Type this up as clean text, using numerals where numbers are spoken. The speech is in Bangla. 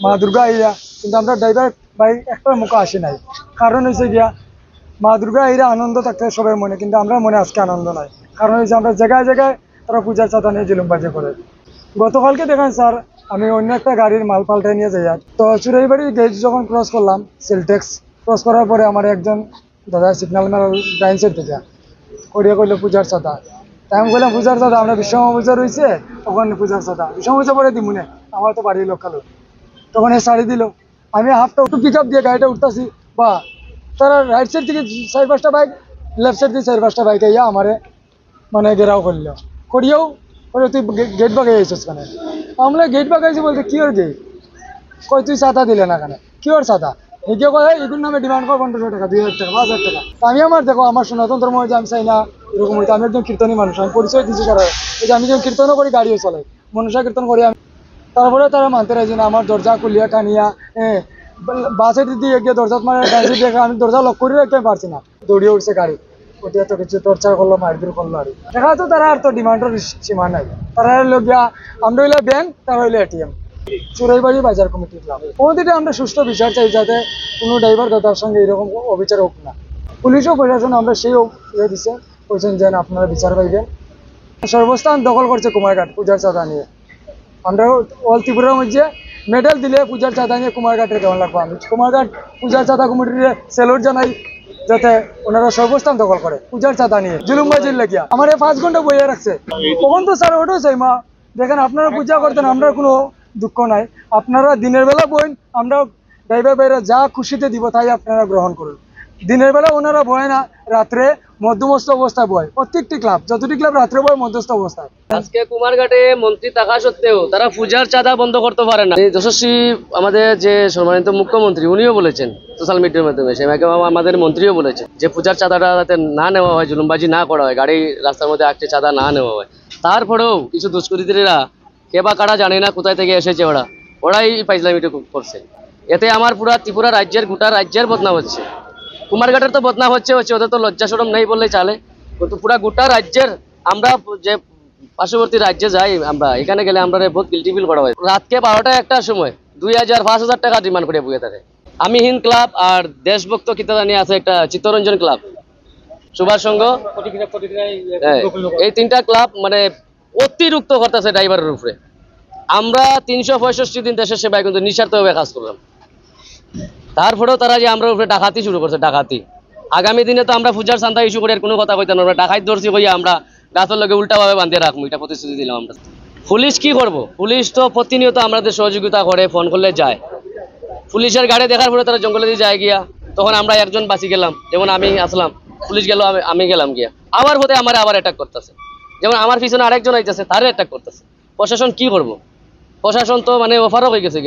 মা দুর্গা আইরা, কিন্তু আমরা ড্রাইভার ভাই একটা মুখে আসি নাই। কারণ হয়েছে গিয়া মা দুর্গা আইরা আনন্দ থাকতে সবাই মনে, কিন্তু আমরা মনে আজকে আনন্দ নাই। কারণ হয়েছে আমরা জায়গায় জায়গায় তারা পূজার চাঁদা নিয়ে জুলুমবাজি করে। গতকালকে দেখেন স্যার, আমি অন্য একটা গাড়ির মাল পাল্টায় নিয়ে যাই, তো চুরাইবাড়ির গেট যখন ক্রস করলাম, সেলটেক্স ক্রস করার পরে আমার একজন দাদা সিগন্যাল মেলার ব্রাঞ্চের থেকে করিয়া করলো পূজার চাঁদা। তাই আমি বললাম পূজার চাঁদা আমরা বিশ্বকর্মা পূজা রয়েছে, ওখানে পূজার চাঁদা বিশ্বকর্মা পূজা পরে দিমুনে, আমার তো বাড়ির লোক খালো। তখন এ শাড়ি দিল, আমি হাফটা একটু পিক আপ দিয়ে গাড়িটা উঠতেছি, বা তারা রাইট সাইড থেকে 4-5টা বাইক, লেফট সাইড থেকে 4-5টা বাইক আইয়া আমারে মানে ঘেরাও করলো। করিয়াও বলে তুই গেট বাগাই আইছিস কেন? আমরা গেট বাগাইছি বলতে কি ওর গেট, কই তুই চাঁদা দিলে না কেন, কি ওর চাঁদা? এগিয়ে কয় এগুলোর নামে ডিমান্ড কর 1500 টাকা, 2000 টাকা, 5000 টাকা। আমি আমার দেখো আমার সনাতন ধর্ম হয়েছে, আমি চাই না এরকম হইতে। আমি একজন কীর্তনী মানুষ, আমি পরিচয় দিচ্ছি তারা, এই যে আমি যখন কীর্তনও করি, গাড়িও চলাই, মনসা কীর্তন করি আমি। তারপরে তারা মানতে রাজি না, আমার দরজা খুলিয়া টানিয়া বাসে দিয়ে গিয়ে দরজা মানে ডাইসে দিয়ে আমি দরজা লক করে রাখতে পারছি না, দৌড়িয়ে উঠছে গাড়ি। ওটি এত কিছু টর্চার করলো, মারধর করলো। আর দেখা তো তারা আর তো ডিমান্ডের সীমা নাই। তারা হইলো গিয়া, আমরা হইলো ব্যাংক, তারা হইলো এটিএম। চুরাইবাড়ি বাজার কমিটি ক্লাব ওদিকে আমরা সুষ্ঠু বিচার চাই, যাতে কোনো ড্রাইভার দাদার সঙ্গে এরকম অবিচার হোক না। পুলিশ ও প্রশাসন আমরা সেই ইয়ে দিচ্ছে, বলছেন যেন আপনারা বিচার পাইবেন। সর্বস্থান দখল করছে কুমারঘাট পূজার চাঁদা নিয়ে। আমরা অল ত্রিপুরার মধ্যে মেডেল দিলে পূজার চাঁদা নিয়ে কুমারঘাটে দেওয়া লাগবো। আমি কুমারঘাট পূজার চাঁদা কমিটির সেলুট জানাই, যাতে ওনারা সর্বস্থান দখল করে পূজার চাঁদা নিয়ে জুলুমবাজির লেগিয়া। আমার 5 ঘন্টা বইয়ে রাখছে, তখন তো স্যার ওটাও চাই মা দেখেন আপনারা পূজা করতেন, আমরা কোনো দুঃখ নাই। আপনারা দিনের বেলা বইন, আমরা ড্রাইভার ভাইরা যা খুশিতে দিব তাই আপনারা গ্রহণ করুন। দিনের বেলা ওনারা বয় না, রাত্রে মধ্যমস্ত অবস্থায় বয়। প্রত্যেকটি ক্লাব, যতটি ক্লাব রাত্রে বয় মধ্যস্থ অবস্থায়। আজকে কুমারঘাটে মন্ত্রী থাকা সত্ত্বেও তারা পূজার চাঁদা বন্ধ করতে পারে না। যশস্বী আমাদের যে সম্মানিত মুখ্যমন্ত্রী, উনিও বলেছেন সোশ্যাল মিডিয়ার মাধ্যমে, আমাদের মন্ত্রীও বলেছেন যে পূজার চাঁদাটা যাতে না নেওয়া হয়, জুলুমবাজি না করা হয়, গাড়ি রাস্তার মধ্যে আটকে চাঁদা না নেওয়া হয়। তারপরেও কিছু দুষ্কৃতীরা কে বা কারা জানে না কোথায় থেকে এসেছে, ওরাই ফাইজলামিটা করছে। এতে আমার পুরা ত্রিপুরা রাজ্যের, গোটা রাজ্যের বদনাম হচ্ছে। কুমারঘাটের তো বদনাম হচ্ছে, ওদের তো লজ্জা শরম নেই বললেই চলে। কিন্তু পুরা গোটা রাজ্যের, আমরা যে পার্শ্ববর্তী রাজ্যে যাই, আমরা এখানে গেলে আমরা বহুত গিল্টি ফিল করা হয়। রাতকে 12টা 1টার সময় 2000-5000 টাকা ডিমান্ড করে বুঝে থাকে। আমি হিন্দ ক্লাব আর দেশভক্ত কিতাদা নিয়ে আছে একটা চিত্তরঞ্জন ক্লাব, সুভাষ সংঘ, এই 3টা ক্লাব মানে অতিরিক্ত করতেছে ড্রাইভারের উপরে। আমরা 365 দিন দেশের সেবায় কিন্তু নিঃস্বার্থভাবে কাজ করলাম, তারপরেও তারা যে আমরা উপরে ডাকাতি শুরু করছে। ডাকাতি আগামী দিনে তো আমরা পূজার চাঁদা ইস্যু করে কোনো কথা কইতাম না, আমরা ডাকাত ধরছি কইয়া আমরা গাছের লগে উল্টাভাবে বাঁধিয়ে রাখবো, এটা প্রতিশ্রুতি দিলাম আমরা। পুলিশ কি করব? পুলিশ তো প্রতিনিয়ত আমাদের সহযোগিতা করে, ফোন করলে যায়। পুলিশের গাড়ি দেখার পরে তারা জঙ্গলে দিয়ে যায় গিয়া, তখন আমরা একজন বাঁচি গেলাম, যেমন আমি আসলাম, পুলিশ গেল, আমি গেলাম গিয়া, আবার হতে আমার আবার অ্যাটাক করতেছে। যেমন আমার পিছনে আরেকজন আইতেছে, তারে অ্যাটাক করতেছে। প্রশাসন কি করব? প্রশাসন তো মানে ওভারও হয়ে গেছে।